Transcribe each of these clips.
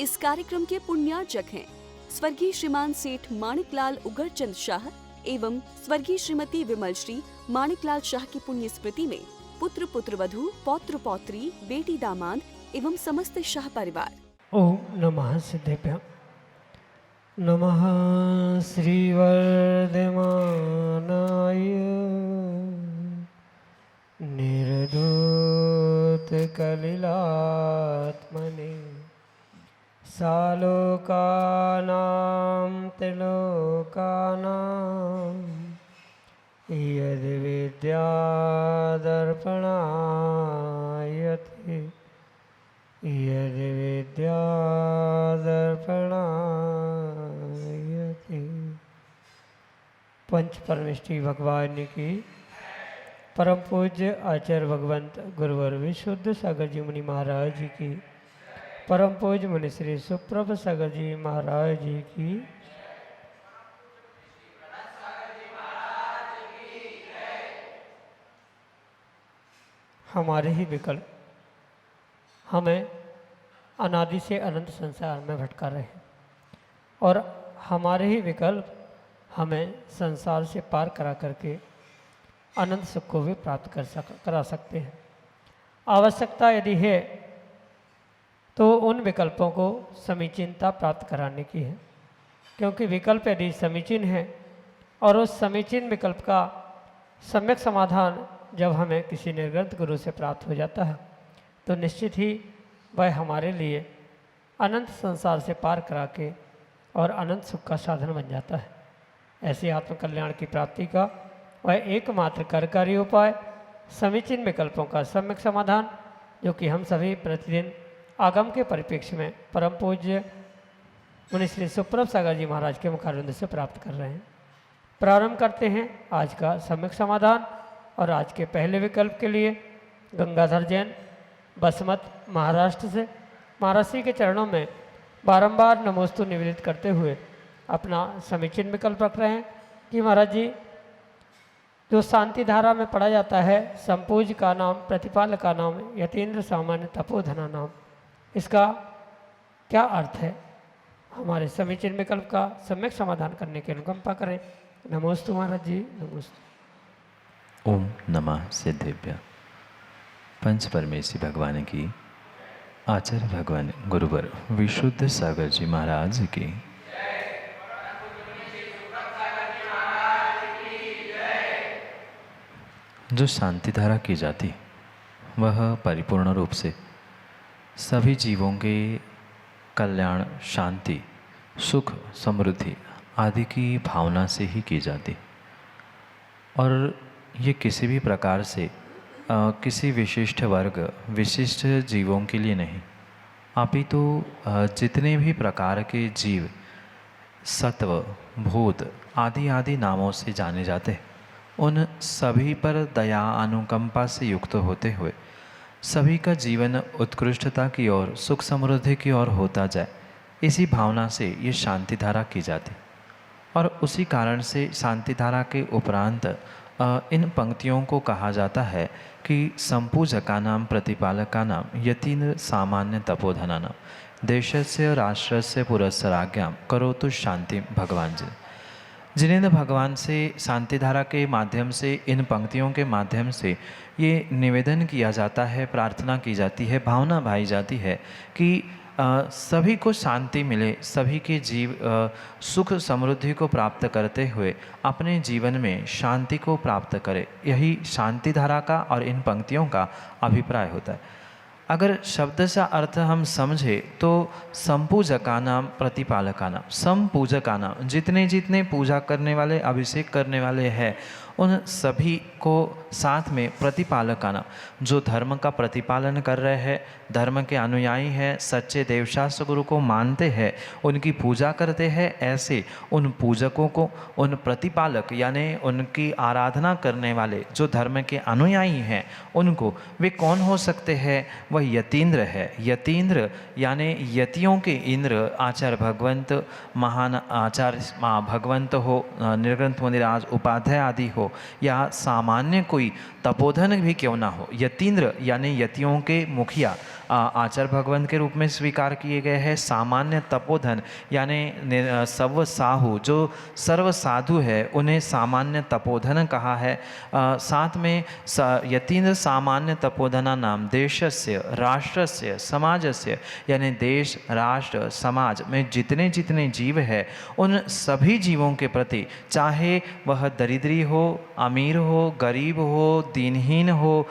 इस कार्यक्रम के पुण्यार्चक हैं स्वर्गीय श्रीमान सेठ माणिकलाल उगरचंद शाह एवं स्वर्गीय श्रीमती विमल श्री माणिकलाल शाह की पुण्य स्मृति में पुत्र पुत्रवधू पौत्र पौत्री बेटी दामाद एवं समस्त शाह परिवार। ओम नमः सिद्धेभ्यः। नमः श्रीवर्धमानाय निर्धूत कलिलात्मने सालोकानां त्रिलोकानां यद्विद्यादर्पणायते यद्विद्यादर्पणायते। पंच परमेष्ठी भगवान की परम पूज्य आचार्य भगवंत गुरुवर विशुद्ध सागर जी मुनि महाराज जी की, परम पूज्य मुनि श्री सुप्रभ सागर जी महाराज जी की, हमारे ही विकल्प हमें अनादि से अनंत संसार में भटका रहे हैं और हमारे ही विकल्प हमें संसार से पार करा करके अनंत सुख को भी प्राप्त करा सकते हैं। आवश्यकता यदि है तो उन विकल्पों को समीचीनता प्राप्त कराने की है, क्योंकि विकल्प यदि समीचीन है और उस समीचीन विकल्प का सम्यक समाधान जब हमें किसी निर्ग्रंथ गुरु से प्राप्त हो जाता है तो निश्चित ही वह हमारे लिए अनंत संसार से पार करा के और अनंत सुख का साधन बन जाता है। ऐसे आत्मकल्याण की प्राप्ति का वह एकमात्र कार्यकारी उपाय समीचीन विकल्पों का सम्यक समाधान, जो कि हम सभी प्रतिदिन आगम के परिप्रेक्ष्य में परम पूज्य मुनि श्री सुप्रभ सागर जी महाराज के मुखारविंद से प्राप्त कर रहे हैं। प्रारंभ करते हैं आज का सम्यक समाधान। और आज के पहले विकल्प के लिए गंगाधर जैन बसमत महाराष्ट्र से महाराज श्री के चरणों में बारंबार नमोस्तु निवेदित करते हुए अपना समीचीन विकल्प रख रहे हैं कि महाराज जी, जो शांति धारा में पढ़ा जाता है संपूज का नाम प्रतिपाल का नाम यतीन्द्र सामान्य तपोधना नाम, इसका क्या अर्थ है? हमारे समीचीन विकल्प का सम्यक समाधान करने की अनुकंपा करें। नमोस्तु महाराज जी, नमोस्तु। ओम नमः सिद्धेभ्यः। पंच परमेश्वरी भगवान की आचार्य भगवान गुरुवर विशुद्ध सागर जी महाराज की, जो शांति धारा की जाती वह परिपूर्ण रूप से सभी जीवों के कल्याण, शांति, सुख, समृद्धि आदि की भावना से ही की जाती और ये किसी भी प्रकार से किसी विशिष्ट वर्ग, विशिष्ट जीवों के लिए नहीं, अपितु जितने भी प्रकार के जीव सत्व, भूत आदि आदि नामों से जाने जाते हैं, उन सभी पर दया अनुकंपा से युक्त होते हुए सभी का जीवन उत्कृष्टता की ओर, सुख समृद्धि की ओर होता जाए, इसी भावना से ये शांति धारा की जाती। और उसी कारण से शांति धारा के उपरांत इन पंक्तियों को कहा जाता है कि संपूजका नाम प्रतिपालका नाम यतीन्द्र सामान्य तपोधना नाम देशस्य राष्ट्रस्य पुरस्सराज्ञां करोतु शांति भगवान जी। जिनेंद्र भगवान से शांति धारा के माध्यम से, इन पंक्तियों के माध्यम से ये निवेदन किया जाता है, प्रार्थना की जाती है, भावना भाई जाती है कि सभी को शांति मिले, सभी के जीव सुख समृद्धि को प्राप्त करते हुए अपने जीवन में शांति को प्राप्त करें। यही शांति धारा का और इन पंक्तियों का अभिप्राय होता है। अगर शब्द सा अर्थ हम समझे तो संपूजका नाम प्रतिपालका नाम, संपूजका नाम जितने जितने पूजा करने वाले, अभिषेक करने वाले हैं, उन सभी को साथ में प्रतिपालका नाम, जो धर्म का प्रतिपालन कर रहे हैं, धर्म के अनुयायी हैं, सच्चे देवशास्त्र गुरु को मानते हैं, उनकी पूजा करते हैं, ऐसे उन पूजकों को, उन प्रतिपालक यानी उनकी आराधना करने वाले जो धर्म के अनुयायी हैं, उनको वे कौन हो सकते हैं? वह यतीन्द्र है। यतीन्द्र यानी यतियों के इंद्र, आचार्य भगवंत, महान आचार्य भगवंत हो, निर्ग्रंथ मुनिराज उपाध्याय आदि हो, या सामान्य कोई तपोधन भी क्यों ना हो, यतीन्द्र यानी यतियों के मुखिया आचार भगवान के रूप में स्वीकार किए गए हैं। सामान्य तपोधन यानी सर्व साहु जो सर्व साधु है उन्हें सामान्य तपोधन कहा है। साथ में यतीन्द्र सामान्य तपोधना नाम देशस्य राष्ट्रस्य समाजस्य यानी देश राष्ट्र समाज में जितने जितने जीव है उन सभी जीवों के प्रति, चाहे वह दरिद्री हो, अमीर हो, गरीब हो, दीनहीन हो,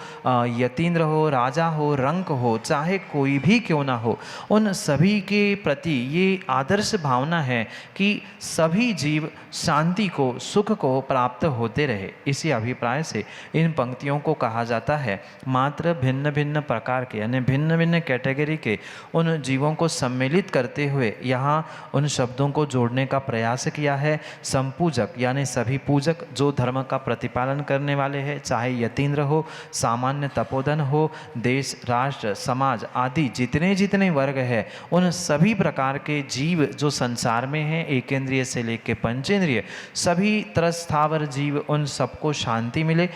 यतीन्द्र हो, राजा हो, रंक हो, चाहे कोई भी क्यों ना हो, उन सभी के प्रति ये आदर्श भावना है कि सभी जीव शांति को, सुख को प्राप्त होते रहे। इसी अभिप्राय से इन पंक्तियों को कहा जाता है मात्र भिन्न भिन्न प्रकार के यानी भिन्न भिन्न कैटेगरी के उन जीवों को सम्मिलित करते हुए यहाँ उन शब्दों को जोड़ने का प्रयास किया है। संपूजक यानी सभी पूजक जो धर्म का प्रतिपालन करने वाले हैं, चाहे यतीन्द्र हो, सामान्य तपोधन हो, देश राष्ट्र समाज आदि जितने जितने वर्ग है उन सभी प्रकार के जीव जो संसार में हैं, एकेंद्रिय से लेकर पंचेंद्रिय सभी तरह स्थावर जीव, उन सबको शांति मिले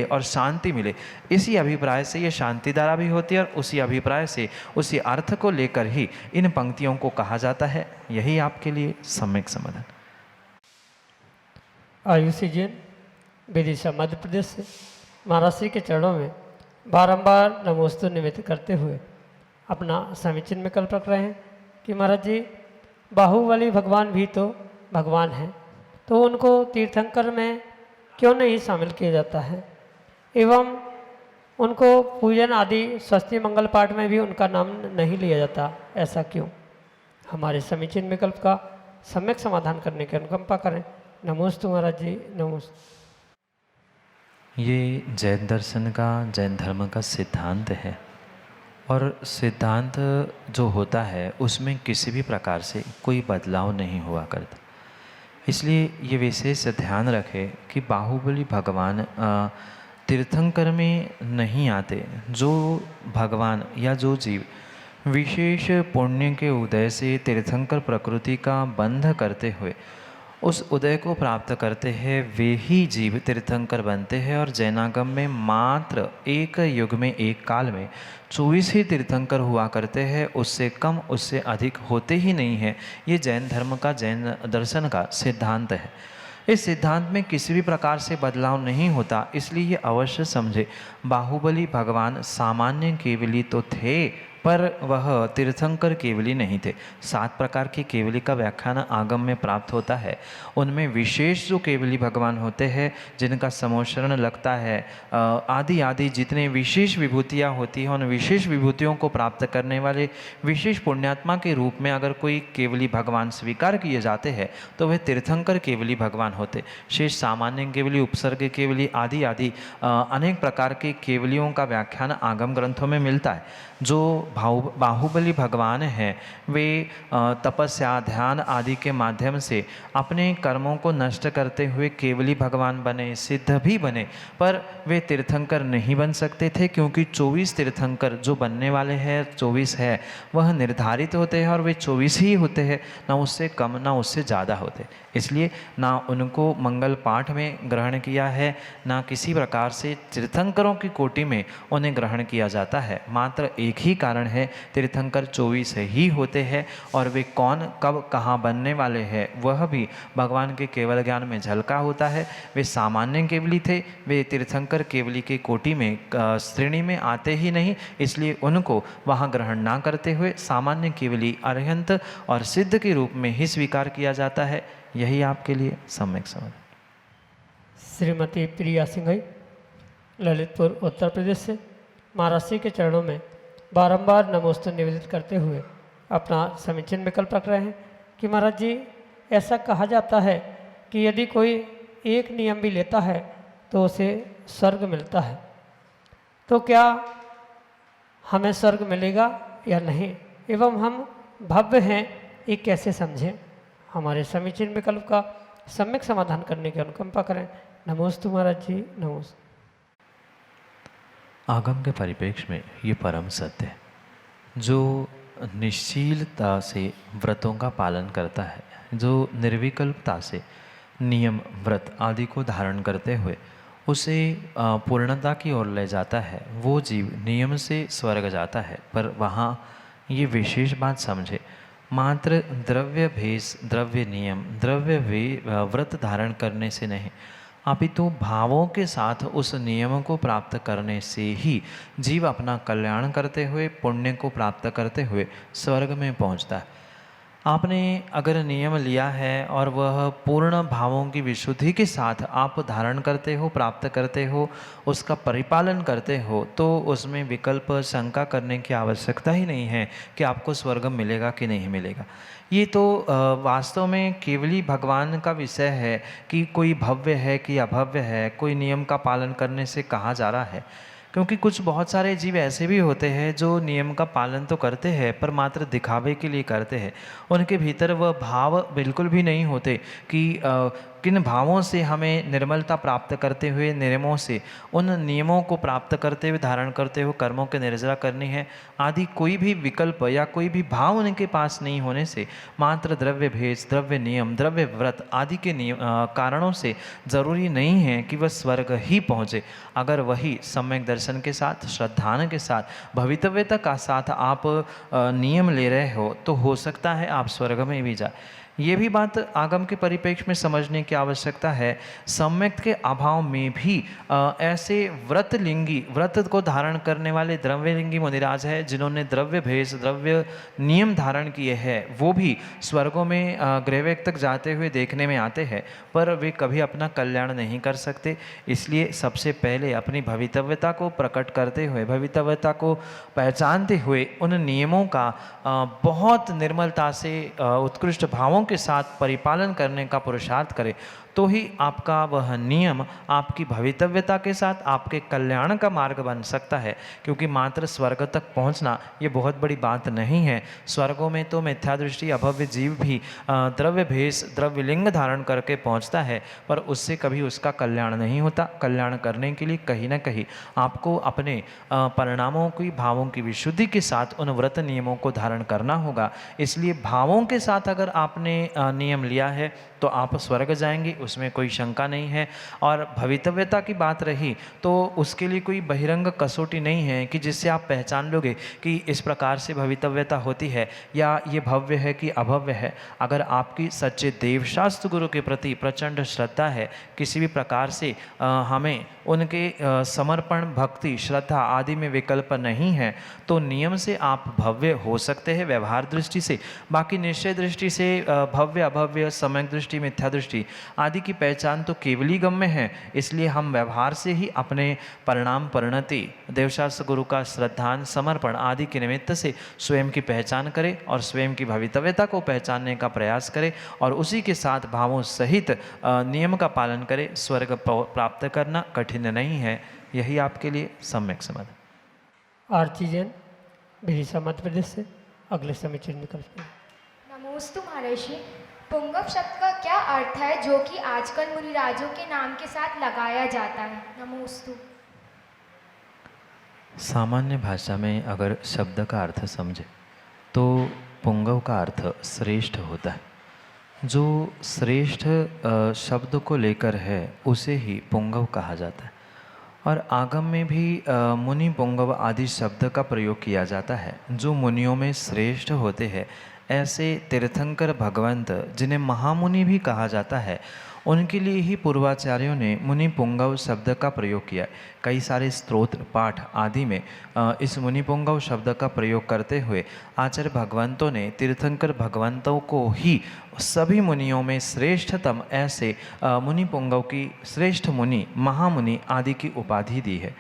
और शांति मिले। इसी अभिप्राय से ये शांति धारा भी होती है और उसी अभिप्राय से उसी अर्थ को लेकर ही इन पंक्तियों को कहा जाता है। यही आपके लिए सम्यक समाधान। आयुषी जैन विदिशा मध्य प्रदेश से महाराज श्री के चरणों में बारंबार नमोस्तु निवेदित करते हुए अपना समीचीन विकल्प रख रहे हैं कि महाराज जी बाहुबली भगवान भी तो भगवान हैं, तो उनको तीर्थंकर में क्यों नहीं शामिल किया जाता है एवं उनको पूजन आदि स्वस्ति मंगल पाठ में भी उनका नाम नहीं लिया जाता, ऐसा क्यों? हमारे समीचीन विकल्प का सम्यक समाधान करने की अनुकंपा करें। नमोस्तु महाराज जी, नमोस्तु। ये जैन दर्शन का, जैन धर्म का सिद्धांत है और सिद्धांत जो होता है उसमें किसी भी प्रकार से कोई बदलाव नहीं हुआ करता। इसलिए ये विशेष ध्यान रखें कि बाहुबली भगवान तीर्थंकर में नहीं आते। जो भगवान या जो जीव विशेष पुण्य के उदय से तीर्थंकर प्रकृति का बंध करते हुए उस उदय को प्राप्त करते हैं, वे ही जीव तीर्थंकर बनते हैं। और जैनागम में मात्र एक युग में, एक काल में 24 ही तीर्थंकर हुआ करते हैं, उससे कम उससे अधिक होते ही नहीं हैं। ये जैन धर्म का, जैन दर्शन का सिद्धांत है। इस सिद्धांत में किसी भी प्रकार से बदलाव नहीं होता। इसलिए ये अवश्य समझे, बाहुबली भगवान सामान्य केवली तो थे पर वह तीर्थंकर केवली नहीं थे। 7 प्रकार की केवली का व्याख्यान आगम में प्राप्त होता है। उनमें विशेष जो केवली भगवान होते हैं, जिनका समोशरण लगता है, आदि आदि जितने विशेष विभूतियाँ होती हैं, उन विशेष विभूतियों को प्राप्त करने वाले विशेष पुण्यात्मा के रूप में अगर कोई केवली भगवान स्वीकार किए जाते हैं तो वह तीर्थंकर केवली भगवान होते। शेष सामान्य केवली, उपसर्ग केवली आदि आदि अनेक प्रकार के केवलियों का व्याख्यान आगम ग्रंथों में मिलता है। जो बाहुबली भगवान हैं वे तपस्या, ध्यान आदि के माध्यम से अपने कर्मों को नष्ट करते हुए केवली भगवान बने, सिद्ध भी बने, पर वे तीर्थंकर नहीं बन सकते थे, क्योंकि 24 तीर्थंकर जो बनने वाले हैं, 24 है, वह निर्धारित होते हैं और वे 24 ही होते हैं, ना उससे कम ना उससे ज़्यादा होते। इसलिए ना उनको मंगल पाठ में ग्रहण किया है, ना किसी प्रकार से तीर्थंकरों की कोटि में उन्हें ग्रहण किया जाता है। मात्र एक ही कारण है, तीर्थंकर 24 ही होते हैं और वे कौन कब कहाँ बनने वाले हैं वह भी भगवान के केवल ज्ञान में झलका होता है। वे सामान्य केवली थे, वे तीर्थंकर केवली के कोटि में श्रेणी में आते ही नहीं, इसलिए उनको वहाँ ग्रहण ना करते हुए सामान्य केवली अरहंत और सिद्ध के रूप में ही स्वीकार किया जाता है। यही आपके लिए सम्यक समझ। श्रीमती प्रिया सिंघई ललितपुर उत्तर प्रदेश से महाराज जी के चरणों में बारंबार नमोस्तु निवेदित करते हुए अपना समीचीन विकल्प रख रहे हैं कि महाराज जी ऐसा कहा जाता है कि यदि कोई एक नियम भी लेता है तो उसे स्वर्ग मिलता है, तो क्या हमें स्वर्ग मिलेगा या नहीं, एवं हम भव्य हैं ये कैसे समझें? हमारे समीचीन विकल्प का सम्यक समाधान करने की अनुकंपा करें। नमोस्तु महाराज जी, नमोस्तु। आगम के परिप्रेक्ष्य में ये परम सत्य है। जो निश्चलता से व्रतों का पालन करता है, जो निर्विकल्पता से नियम व्रत आदि को धारण करते हुए उसे पूर्णता की ओर ले जाता है। वो जीव नियम से स्वर्ग जाता है, पर वहाँ ये विशेष बात समझे, मात्र द्रव्य भेष, द्रव्य नियम, व्रत धारण करने से नहीं, अपितु भावों के साथ उस नियम को प्राप्त करने से ही जीव अपना कल्याण करते हुए, पुण्य को प्राप्त करते हुए स्वर्ग में पहुंचता है। आपने अगर नियम लिया है और वह पूर्ण भावों की विशुद्धि के साथ आप धारण करते हो, प्राप्त करते हो, उसका परिपालन करते हो, तो उसमें विकल्प शंका करने की आवश्यकता ही नहीं है कि आपको स्वर्ग मिलेगा कि नहीं मिलेगा। ये तो वास्तव में केवली भगवान का विषय है कि कोई भव्य है कि अभव्य है, कोई नियम का पालन करने से कहा जा रहा है। क्योंकि कुछ बहुत सारे जीव ऐसे भी होते हैं जो नियम का पालन तो करते हैं पर मात्र दिखावे के लिए करते हैं। उनके भीतर वह भाव बिल्कुल भी नहीं होते कि किन भावों से हमें निर्मलता प्राप्त करते हुए, नियमों से, उन नियमों को प्राप्त करते हुए, धारण करते हुए कर्मों की निर्जरा करनी है आदि कोई भी विकल्प या कोई भी भाव उनके पास नहीं होने से मात्र द्रव्य भेष, द्रव्य नियम, द्रव्य व्रत आदि के कारणों से जरूरी नहीं है कि वह स्वर्ग ही पहुँचे। अगर वही सम्यक दर्शन के साथ, श्रद्धान के साथ, भवितव्यता का साथ आप नियम ले रहे हो तो हो सकता है आप स्वर्ग में भी जाए। ये भी बात आगम के परिप्रेक्ष्य में समझने की आवश्यकता है। सम्यक के अभाव में भी ऐसे व्रत को धारण करने वाले द्रव्यलिंगी मुनिराज है जिन्होंने द्रव्य भेष, द्रव्य नियम धारण किए हैं, वो भी स्वर्गों में गृहवेग तक जाते हुए देखने में आते हैं, पर वे कभी अपना कल्याण नहीं कर सकते। इसलिए सबसे पहले अपनी भवितव्यता को प्रकट करते हुए, भवितव्यता को पहचानते हुए उन नियमों का बहुत निर्मलता से उत्कृष्ट भावों के साथ परिपालन करने का पुरुषार्थ करें, तो ही आपका वह नियम आपकी भवितव्यता के साथ आपके कल्याण का मार्ग बन सकता है। क्योंकि मात्र स्वर्ग तक पहुंचना ये बहुत बड़ी बात नहीं है। स्वर्गों में तो मिथ्या दृष्टि अभव्य जीव भी द्रव्य भेष, द्रव्य लिंग धारण करके पहुंचता है, पर उससे कभी उसका कल्याण नहीं होता। कल्याण करने के लिए कहीं ना कहीं आपको अपने परिणामों की, भावों की विशुद्धि के साथ उन व्रत नियमों को धारण करना होगा। इसलिए भावों के साथ अगर आपने नियम लिया है तो आप स्वर्ग जाएंगे, उसमें कोई शंका नहीं है। और भवितव्यता की बात रही तो उसके लिए कोई बहिरंग कसौटी नहीं है कि जिससे आप पहचान लोगे कि इस प्रकार से भवितव्यता होती है या ये भव्य है कि अभव्य है। अगर आपकी सच्चे देवशास्त्र गुरु के प्रति प्रचंड श्रद्धा है, किसी भी प्रकार से हमें उनके समर्पण, भक्ति, श्रद्धा आदि में विकल्प नहीं है, तो नियम से आप भव्य हो सकते हैं व्यवहार दृष्टि से। बाकी निश्चय दृष्टि से भव्य, अभव्य, सम्यक दृष्टि, मिथ्या दृष्टि आदि की पहचान तो केवली गम्य है। इसलिए हम व्यवहार से ही अपने परिणाम, परिणति, देवशास्त्र गुरु का श्रद्धान, समर्पण आदि के निमित्त से स्वयं की पहचान करें और स्वयं की भवितव्यता को पहचानने का प्रयास करें और उसी के साथ भावों सहित नियम का पालन करें। स्वर्ग प्राप्त करना कठिन नहीं है। यही आपके लिए सम्यक समाधान। आरती जैन, विदिशा मध्य प्रदेश से अगले समीचीन निकलते हैं। नमोस्तु महर्षि। पुंगव शब्द का क्या अर्थ है जो कि आजकल मुनिराजों के नाम के साथ लगाया जाता है? नमोस्तु। सामान्य भाषा में अगर शब्द का अर्थ समझे तो पुंगव का अर्थ श्रेष्ठ होता है। जो श्रेष्ठ शब्द को लेकर है उसे ही पुंगव कहा जाता है। और आगम में भी मुनि पुंगव आदि शब्द का प्रयोग किया जाता है। जो मुनियों में श्रेष्ठ होते हैं, ऐसे तीर्थंकर भगवंत जिन्हें महामुनि भी कहा जाता है, उनके लिए ही पूर्वाचार्यों ने मुनि पुंगव शब्द का प्रयोग किया। कई सारे स्तोत्र, पाठ आदि में इस मुनि पुंगव शब्द का प्रयोग करते हुए आचार्य भगवंतों ने तीर्थंकर भगवंतों को ही सभी मुनियों में श्रेष्ठतम ऐसे मुनि पुंगव की, श्रेष्ठ मुनि, महामुनि आदि की उपाधि दी है।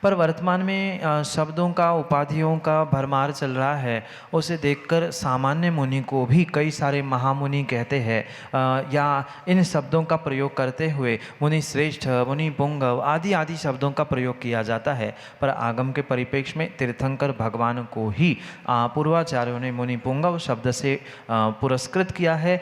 पर वर्तमान में शब्दों का, उपाधियों का भरमार चल रहा है। उसे देखकर सामान्य मुनि को भी कई सारे महामुनि कहते हैं या इन शब्दों का प्रयोग करते हुए मुनि श्रेष्ठ, मुनि पुंगव आदि आदि शब्दों का प्रयोग किया जाता है। पर आगम के परिप्रेक्ष्य में तीर्थंकर भगवान को ही पूर्वाचार्यों ने मुनि पुंगव शब्द से पुरस्कृत किया है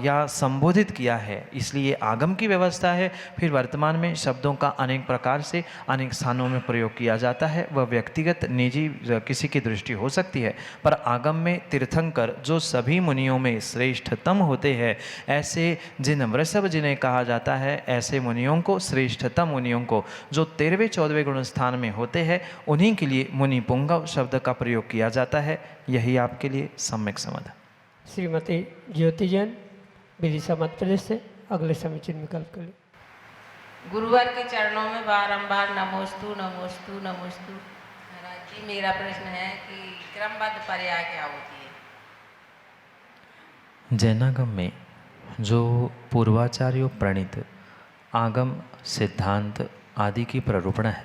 या संबोधित किया है। इसलिए आगम की व्यवस्था है। फिर वर्तमान में शब्दों का अनेक प्रकार से अनेक स्थानों में प्रयोग किया जाता है वह व्यक्तिगत निजी किसी की दृष्टि हो सकती है, पर आगम में तीर्थंकर जो सभी मुनियों में श्रेष्ठतम होते हैं, ऐसे जिन वृषभ जिन्हें कहा जाता है, ऐसे मुनियों को, श्रेष्ठतम मुनियों को जो 13वें 14वें गुण स्थान में होते हैं, उन्हीं के लिए मुनि पुंगव शब्द का प्रयोग किया जाता है। यही आपके लिए सम्यक समझ। श्रीमती ज्योति जैन विदिशा मध्य प्रदेश से अगले समीचीन विकल्प के लिए। गुरुवार के चरणों में बारंबार नमोस्तु नमोस्तु नमोस्तु। महाराज जी, मेरा प्रश्न है कि क्रमबद्ध पर्याय क्या होती है? जैनागम में जो पूर्वाचार्यों प्रणीत आगम सिद्धांत आदि की प्ररूपण है,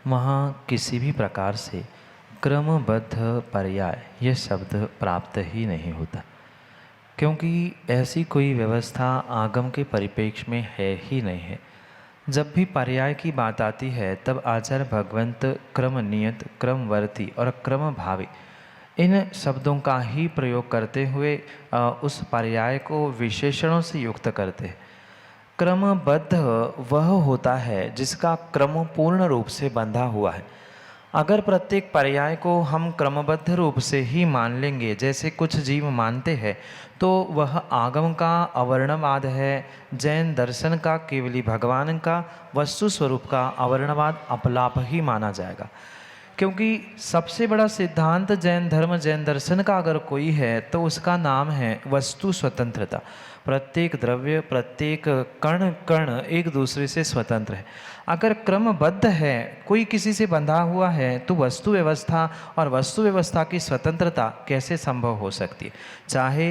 वहाँ किसी भी प्रकार से क्रमबद्ध पर्याय ये शब्द प्राप्त ही नहीं होता, क्योंकि ऐसी कोई व्यवस्था आगम के परिप्रेक्ष्य में है ही नहीं है। जब भी पर्याय की बात आती है तब आचार्य भगवंत क्रम नियत, क्रमवर्ती और क्रम भावी इन शब्दों का ही प्रयोग करते हुए उस पर्याय को विशेषणों से युक्त करते हैं। क्रमबद्ध वह होता है जिसका क्रम पूर्ण रूप से बंधा हुआ है। अगर प्रत्येक पर्याय को हम क्रमबद्ध रूप से ही मान लेंगे, जैसे कुछ जीव मानते हैं, तो वह आगम का अवर्णवाद है, जैन दर्शन का केवली भगवान का वस्तु स्वरूप का अवर्णवाद अपलाप ही माना जाएगा। क्योंकि सबसे बड़ा सिद्धांत जैन धर्म जैन दर्शन का अगर कोई है तो उसका नाम है वस्तु स्वतंत्रता। प्रत्येक द्रव्य, प्रत्येक कण कण एक दूसरे से स्वतंत्र है। अगर क्रमबद्ध है, कोई किसी से बंधा हुआ है, तो वस्तु व्यवस्था और वस्तु व्यवस्था की स्वतंत्रता कैसे संभव हो सकती है? चाहे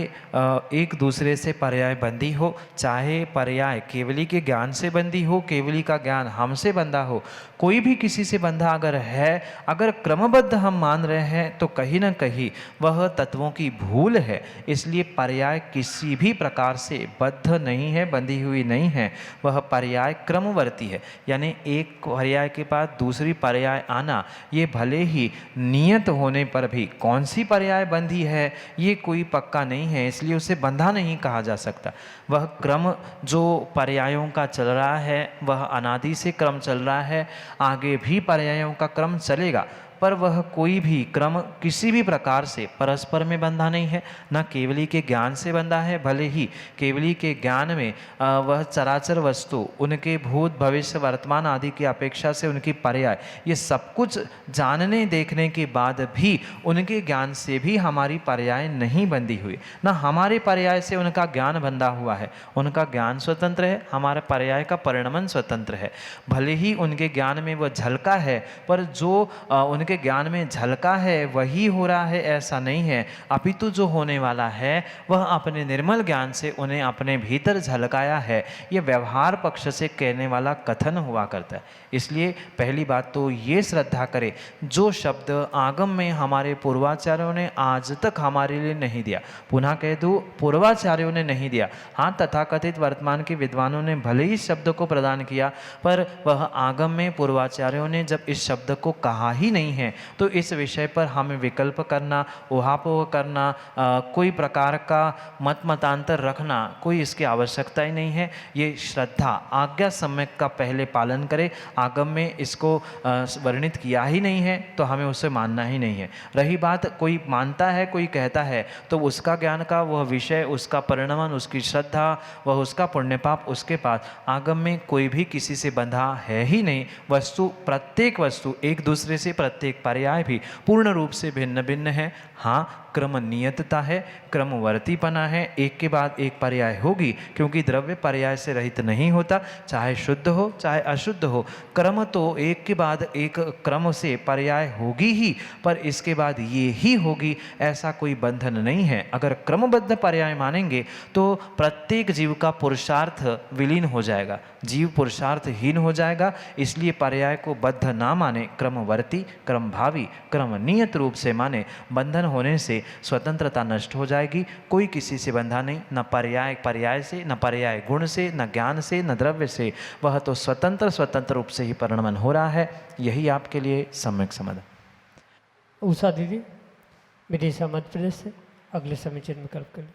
एक दूसरे से पर्याय बंधी हो, चाहे पर्याय केवली के ज्ञान से बंधी हो, केवली का ज्ञान हमसे बंधा हो, कोई भी किसी से बंधा अगर है, अगर क्रमबद्ध हम मान रहे हैं तो कहीं ना कहीं वह तत्वों की भूल है। इसलिए पर्याय किसी भी प्रकार से बद्ध नहीं है, बंधी हुई नहीं है, वह पर्याय क्रमवर्ती है। यानी एक पर्याय के बाद दूसरी पर्याय आना, ये भले ही नियत होने पर भी कौन सी पर्याय बंधी है ये कोई पक्का नहीं है, इसलिए उसे बंधा नहीं कहा जा सकता। वह क्रम जो पर्यायों का चल रहा है वह अनादि से क्रम चल रहा है, आगे भी पर्यायों का क्रम चलेगा, पर वह कोई भी क्रम किसी भी प्रकार से परस्पर में बंधा नहीं है, न केवली के ज्ञान से बंधा है। भले ही केवली के ज्ञान में वह चराचर वस्तु, उनके भूत भविष्य वर्तमान आदि की अपेक्षा से उनकी पर्याय, ये सब कुछ जानने देखने के बाद भी उनके ज्ञान से भी हमारी पर्याय नहीं बंधी हुई, न हमारे पर्याय से उनका ज्ञान बंधा हुआ है। उनका ज्ञान स्वतंत्र है, हमारा पर्याय का परिणमन स्वतंत्र है। भले ही उनके ज्ञान में वह झलका है, पर जो उनके ज्ञान में झलका है वही हो रहा है ऐसा नहीं है, अपितु जो होने वाला है वह अपने निर्मल ज्ञान से उन्हें अपने भीतर झलकाया है। यह व्यवहार पक्ष से कहने वाला कथन हुआ करता है। इसलिए पहली बात तो ये श्रद्धा करें, जो शब्द आगम में हमारे पूर्वाचार्यों ने आज तक हमारे लिए नहीं दिया, पुनः कह दूँ पूर्वाचार्यों ने नहीं दिया, हाँ तथाकथित वर्तमान के विद्वानों ने भले ही शब्द को प्रदान किया, पर वह आगम में पूर्वाचार्यों ने जब इस शब्द को कहा ही नहीं है, तो इस विषय पर हमें विकल्प करना, ऊहापोह करना, कोई प्रकार का मतांतर रखना, कोई इसकी आवश्यकता ही नहीं है। ये श्रद्धा आज्ञा सम्यक का पहले पालन करे। आगम में इसको वर्णित किया ही नहीं है तो हमें उसे मानना ही नहीं है। रही बात कोई मानता है, कोई कहता है, तो उसका ज्ञान का वह विषय, उसका परिणमन, उसकी श्रद्धा, वह उसका पुण्य पाप उसके पास। आगम में कोई भी किसी से बंधा है ही नहीं। वस्तु, प्रत्येक वस्तु एक दूसरे से, प्रत्येक पर्याय भी पूर्ण रूप से भिन्न भिन्न है। हाँ, क्रम नियतता है, क्रमवर्तीपना है, एक के बाद एक पर्याय होगी, क्योंकि द्रव्य पर्याय से रहित नहीं होता, चाहे शुद्ध हो चाहे अशुद्ध हो। क्रम तो एक के बाद एक क्रम से पर्याय होगी ही, पर इसके बाद ये ही होगी, ऐसा कोई बंधन नहीं है। अगर क्रमबद्ध पर्याय मानेंगे तो प्रत्येक जीव का पुरुषार्थ विलीन हो जाएगा, जीव पुरुषार्थहीन हो जाएगा। इसलिए पर्याय को बद्ध ना माने, क्रमवर्ती, क्रमभावी, क्रम नियत रूप से माने। बंधन होने से स्वतंत्रता नष्ट हो जाएगी। कोई किसी से बंधा नहीं, न पर्याय पर्याय से, न पर्याय गुण से, न ज्ञान से, न द्रव्य से। वह तो स्वतंत्र रूप से ही परिणमन हो रहा है। यही आपके लिए सम्यक समझ। उषा दीदी विदिशा मध्य प्रदेश से अगले समीचीन विकल्प के लिए।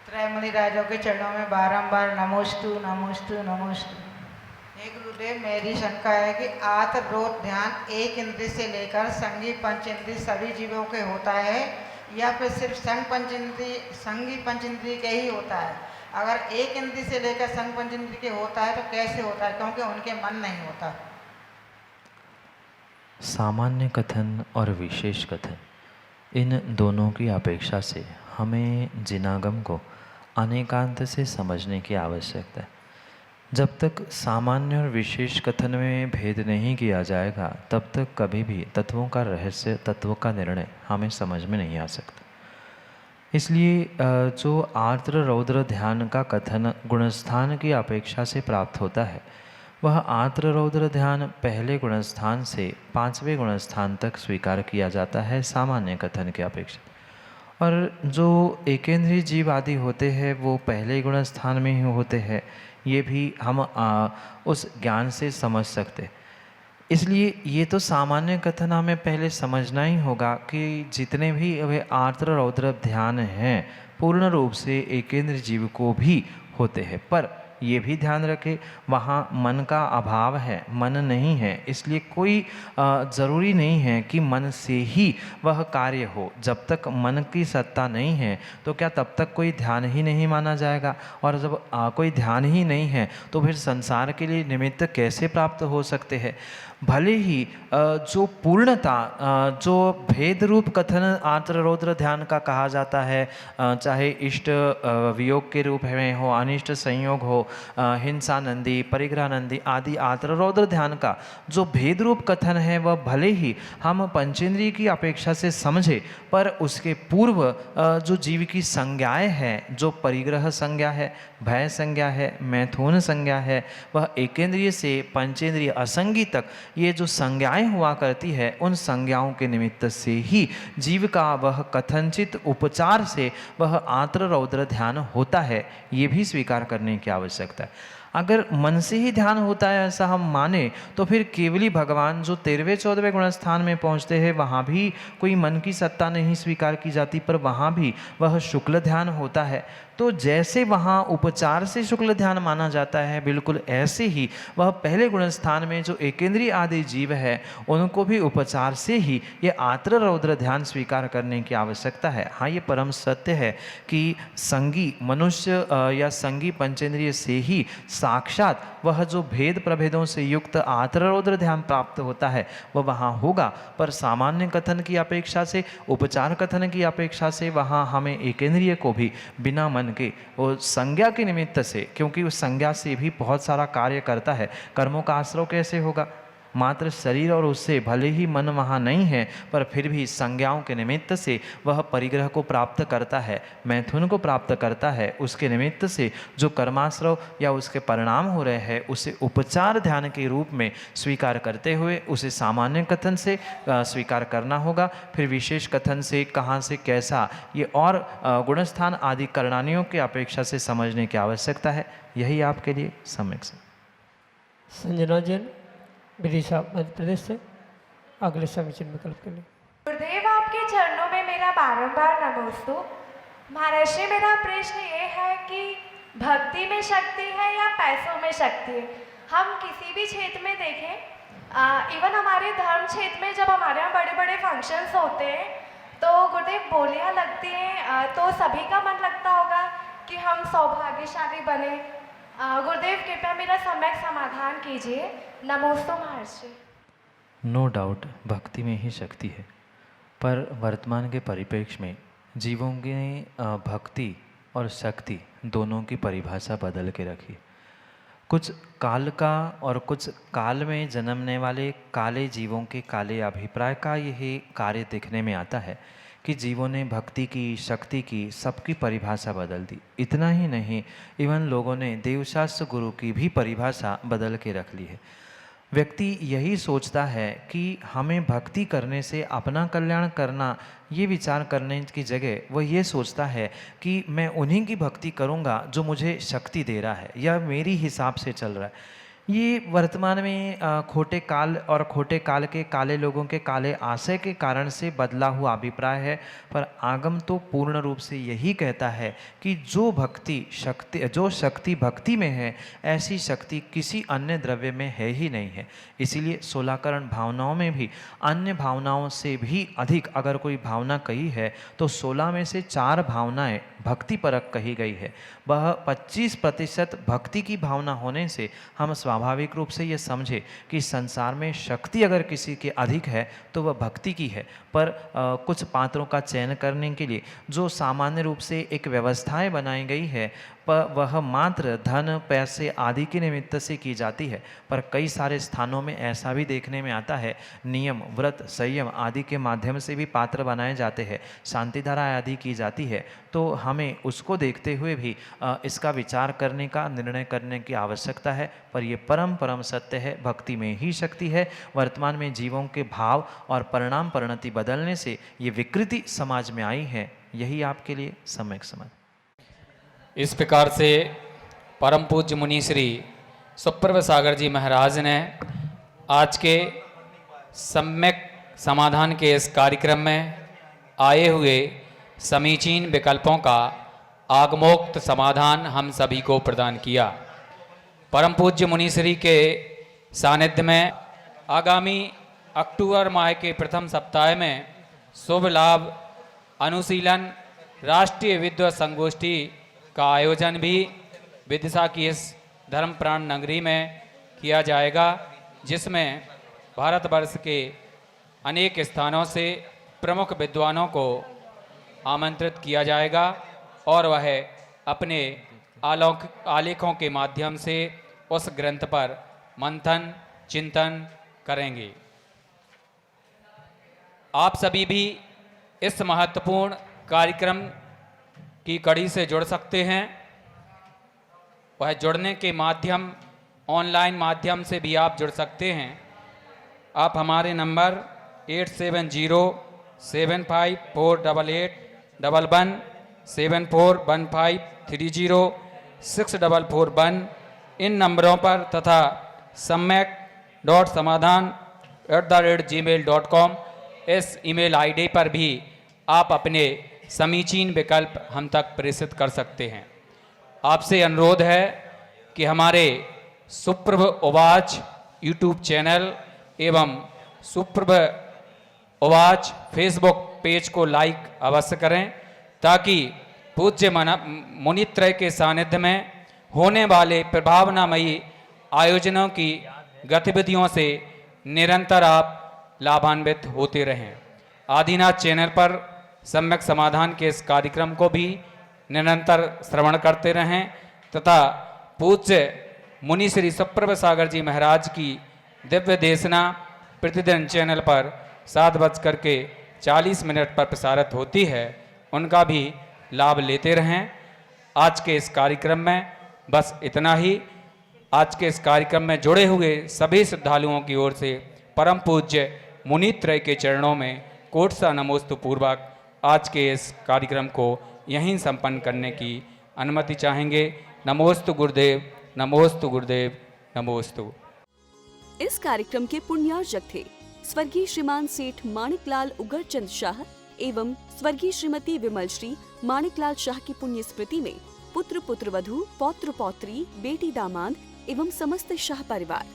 त्रयमुनि राजों के चरणों में बारंबार नमोस्तु नमोस्तु नमोस्तु। हे गुरु गुरुदेव, मेरी शंका है कि आत्मरोध ध्यान एक इंद्रिय से लेकर संगी पंचेंद्रिय सभी जीवों के होता है या फिर सिर्फ संगी पंचेंद्रिय के ही होता है? अगर एक इंद्रिय से लेकर संग पंचेंद्रिय के होता है तो कैसे होता है, क्योंकि उनके मन नहीं होता? सामान्य कथन और विशेष कथन, इन दोनों की अपेक्षा से हमें जिनागम को अनेकांत से समझने की आवश्यकता है। जब तक सामान्य और विशेष कथन में भेद नहीं किया जाएगा तब तक कभी भी तत्वों का रहस्य, तत्वों का निर्णय हमें समझ में नहीं आ सकता। इसलिए जो आर्द्र रौद्र ध्यान का कथन गुणस्थान की अपेक्षा से प्राप्त होता है, वह आर्द्र रौद्र ध्यान पहले गुणस्थान से 5वें गुणस्थान तक स्वीकार किया जाता है सामान्य कथन की अपेक्षा। और जो एकेंद्रीय जीव आदि होते हैं वो पहले गुणस्थान में ही होते हैं, ये भी हम उस ज्ञान से समझ सकते हैं। इसलिए ये तो सामान्य कथन हमें पहले समझना ही होगा कि जितने भी वे आर्द्र रौद्र ध्यान हैं पूर्ण रूप से एकेंद्र जीव को भी होते हैं। पर ये भी ध्यान रखें वहाँ मन का अभाव है, मन नहीं है, इसलिए कोई ज़रूरी नहीं है कि मन से ही वह कार्य हो। जब तक मन की सत्ता नहीं है तो क्या तब तक कोई ध्यान ही नहीं माना जाएगा? और जब कोई ध्यान ही नहीं है तो फिर संसार के लिए निमित्त कैसे प्राप्त हो सकते हैं? भले ही जो पूर्णता, जो भेद रूप कथन आर्द्र रौद्र ध्यान का कहा जाता है, चाहे इष्ट वियोग के रूप में हो, अनिष्ट संयोग हो, हिंसा नंदी, परिग्रह नंदी आदि आर्द्र रौद्र ध्यान का जो भेद रूप कथन है वह भले ही हम पंचेंद्रिय की अपेक्षा से समझे, पर उसके पूर्व जो जीव की संज्ञाएं हैं, जो परिग्रह संज्ञा है, भय संज्ञा है, मैथुन संज्ञा है, वह एकेंद्रिय से पंचेंद्रिय असंगी तक ये जो संज्ञाएं हुआ करती है, उन संज्ञाओं के निमित्त से ही जीव का वह कथनचित उपचार से वह आर्द्र रौद्र ध्यान होता है। ये भी स्वीकार करने की आवश्यकता है। अगर मन से ही ध्यान होता है ऐसा हम माने तो फिर केवली भगवान जो 13वें 14वें गुणस्थान में पहुँचते हैं वहाँ भी कोई मन की सत्ता नहीं स्वीकार की जाती, पर वहाँ भी वह शुक्ल ध्यान होता है। तो जैसे वहाँ उपचार से शुक्ल ध्यान माना जाता है, बिल्कुल ऐसे ही वह पहले गुणस्थान में जो एकेंद्रीय आदि जीव है उनको भी उपचार से ही ये आर्द्र रौद्र ध्यान स्वीकार करने की आवश्यकता है। हाँ, ये परम सत्य है कि संगी मनुष्य या संगी पंचेंद्रिय से ही साक्षात वह जो भेद प्रभेदों से युक्त आर्द्र रौद्र ध्यान प्राप्त होता है वह वहाँ होगा, पर सामान्य कथन की अपेक्षा से, उपचार कथन की अपेक्षा से वहाँ हमें एकेंद्रिय को भी बिना मन के वो संज्ञा के निमित्त से, क्योंकि उस संज्ञा से भी बहुत सारा कार्य करता है, कर्मों का आश्रय कैसे होगा? मात्र शरीर और उससे भले ही मन वहाँ नहीं है पर फिर भी संज्ञाओं के निमित्त से वह परिग्रह को प्राप्त करता है, मैथुन को प्राप्त करता है। उसके निमित्त से जो कर्माश्रय या उसके परिणाम हो रहे हैं उसे उपचार ध्यान के रूप में स्वीकार करते हुए उसे सामान्य कथन से स्वीकार करना होगा। फिर विशेष कथन से कहाँ से कैसा, ये और गुणस्थान आदि करणानियों की अपेक्षा से समझने की आवश्यकता है। यही आपके लिए सम्यक से। संजना जैन, विदिशा, मध्य प्रदेश से, अगले समीचीन विकल्प के लिए। गुरुदेव, आपके चरणों में मेरा बारंबार नमोस्तु। महर्षि, मेरा प्रश्न ये है कि भक्ति में शक्ति है या पैसों में शक्ति है? हम किसी भी क्षेत्र में देखें, इवन हमारे धर्म क्षेत्र में जब हमारे यहाँ बड़े बड़े फंक्शंस होते हैं तो गुरुदेव बोलियाँ लगती हैं, तो सभी का मन लगता होगा कि हम सौभाग्यशाली बने। गुरुदेव, कृपया मेरा सम्यक समाधान कीजिए। नमोस्तु महर्षि। नो डाउट भक्ति में ही शक्ति है, पर वर्तमान के परिप्रेक्ष्य में जीवों की भक्ति और शक्ति दोनों की परिभाषा बदल के रखी। कुछ काल का और कुछ काल में जन्मने वाले काले जीवों के काले अभिप्राय का यही कार्य देखने में आता है कि जीवों ने भक्ति की, शक्ति की, सबकी परिभाषा बदल दी। इतना ही नहीं, इवन लोगों ने देवशास्त्र गुरु की भी परिभाषा बदल के रख ली है। व्यक्ति यही सोचता है कि हमें भक्ति करने से अपना कल्याण करना, ये विचार करने की जगह वह ये सोचता है कि मैं उन्हीं की भक्ति करूँगा जो मुझे शक्ति दे रहा है या मेरी हिसाब से चल रहा है। ये वर्तमान में खोटे काल और खोटे काल के काले लोगों के काले आशय के कारण से बदला हुआ अभिप्राय है, पर आगम तो पूर्ण रूप से यही कहता है कि जो शक्ति भक्ति में है, ऐसी शक्ति किसी अन्य द्रव्य में है ही नहीं है। इसीलिए 16 करण भावनाओं में भी अन्य भावनाओं से भी अधिक अगर कोई भावना कही है तो 16 में से 4 भावनाएं भक्ति परक कही गई है। वह 25% भक्ति की भावना होने से हम स्वाभाविक रूप से ये समझे कि संसार में शक्ति अगर किसी के अधिक है तो वह भक्ति की है, पर कुछ पात्रों का चयन करने के लिए जो सामान्य रूप से एक व्यवस्थाएं बनाई गई है, पर वह मात्र धन पैसे आदि के निमित्त से की जाती है। पर कई सारे स्थानों में ऐसा भी देखने में आता है, नियम व्रत संयम आदि के माध्यम से भी पात्र बनाए जाते हैं, शांति धारा आदि की जाती है। तो हमें उसको देखते हुए भी इसका विचार करने का निर्णय करने की आवश्यकता है। पर ये परम सत्य है, भक्ति में ही शक्ति है। वर्तमान में जीवों के भाव और परिणाम परिणति बदलने से ये विकृति समाज में आई है। यही आपके लिए सम्यक समझ। इस प्रकार से परम पूज्य मुनि श्री सुप्रभ सागर जी महाराज ने आज के सम्यक समाधान के इस कार्यक्रम में आए हुए समीचीन विकल्पों का आगमोक्त समाधान हम सभी को प्रदान किया। परम पूज्य मुनि श्री के सानिध्य में आगामी अक्टूबर माह के प्रथम सप्ताह में शुभ लाभ अनुशीलन राष्ट्रीय विद्वत संगोष्ठी का आयोजन भी विदिशा की इस धर्मप्राण नगरी में किया जाएगा, जिसमें भारतवर्ष के अनेक स्थानों से प्रमुख विद्वानों को आमंत्रित किया जाएगा और वह अपने आलेखों के माध्यम से उस ग्रंथ पर मंथन चिंतन करेंगे। आप सभी भी इस महत्वपूर्ण कार्यक्रम की कड़ी से जुड़ सकते हैं। वह जुड़ने के माध्यम ऑनलाइन माध्यम से भी आप जुड़ सकते हैं। आप हमारे नंबर 8707548811 7415306441 इन नंबरों पर तथा samyak.samadhan@gmail.com इस ईमेल आईडी पर भी आप अपने समीचीन विकल्प हम तक प्रेषित कर सकते हैं। आपसे अनुरोध है कि हमारे सुप्रभ उवाच यूट्यूब चैनल एवं सुप्रभ उवाच फेसबुक पेज को लाइक अवश्य करें, ताकि पूज्य मुनित्रय के सानिध्य में होने वाले प्रभावनामयी आयोजनों की गतिविधियों से निरंतर आप लाभान्वित होते रहें। आदिनाथ चैनल पर सम्यक समाधान के इस कार्यक्रम को भी निरंतर श्रवण करते रहें तथा पूज्य मुनि श्री सुप्रभ सागर जी महाराज की दिव्य देशना प्रतिदिन चैनल पर 7:40 पर प्रसारित होती है, उनका भी लाभ लेते रहें। आज के इस कार्यक्रम में बस इतना ही। आज के इस कार्यक्रम में जुड़े हुए सभी श्रद्धालुओं की ओर से परम पूज्य मुनित्रय के चरणों में कोट सा नमोस्तु पूर्वक आज के इस कार्यक्रम को यहीं संपन्न करने की अनुमति चाहेंगे। नमोस्तु गुरुदेव, नमोस्तु गुरुदेव, नमोस्तु। इस कार्यक्रम के पुण्यार्जक थे स्वर्गीय श्रीमान सेठ माणिकलाल उगरचंद शाह एवं स्वर्गीय श्रीमती विमल श्री माणिकलाल शाह की पुण्य स्मृति में पुत्र पुत्रवधू पौत्र पौत्री बेटी दामाद एवं समस्त शाह परिवार।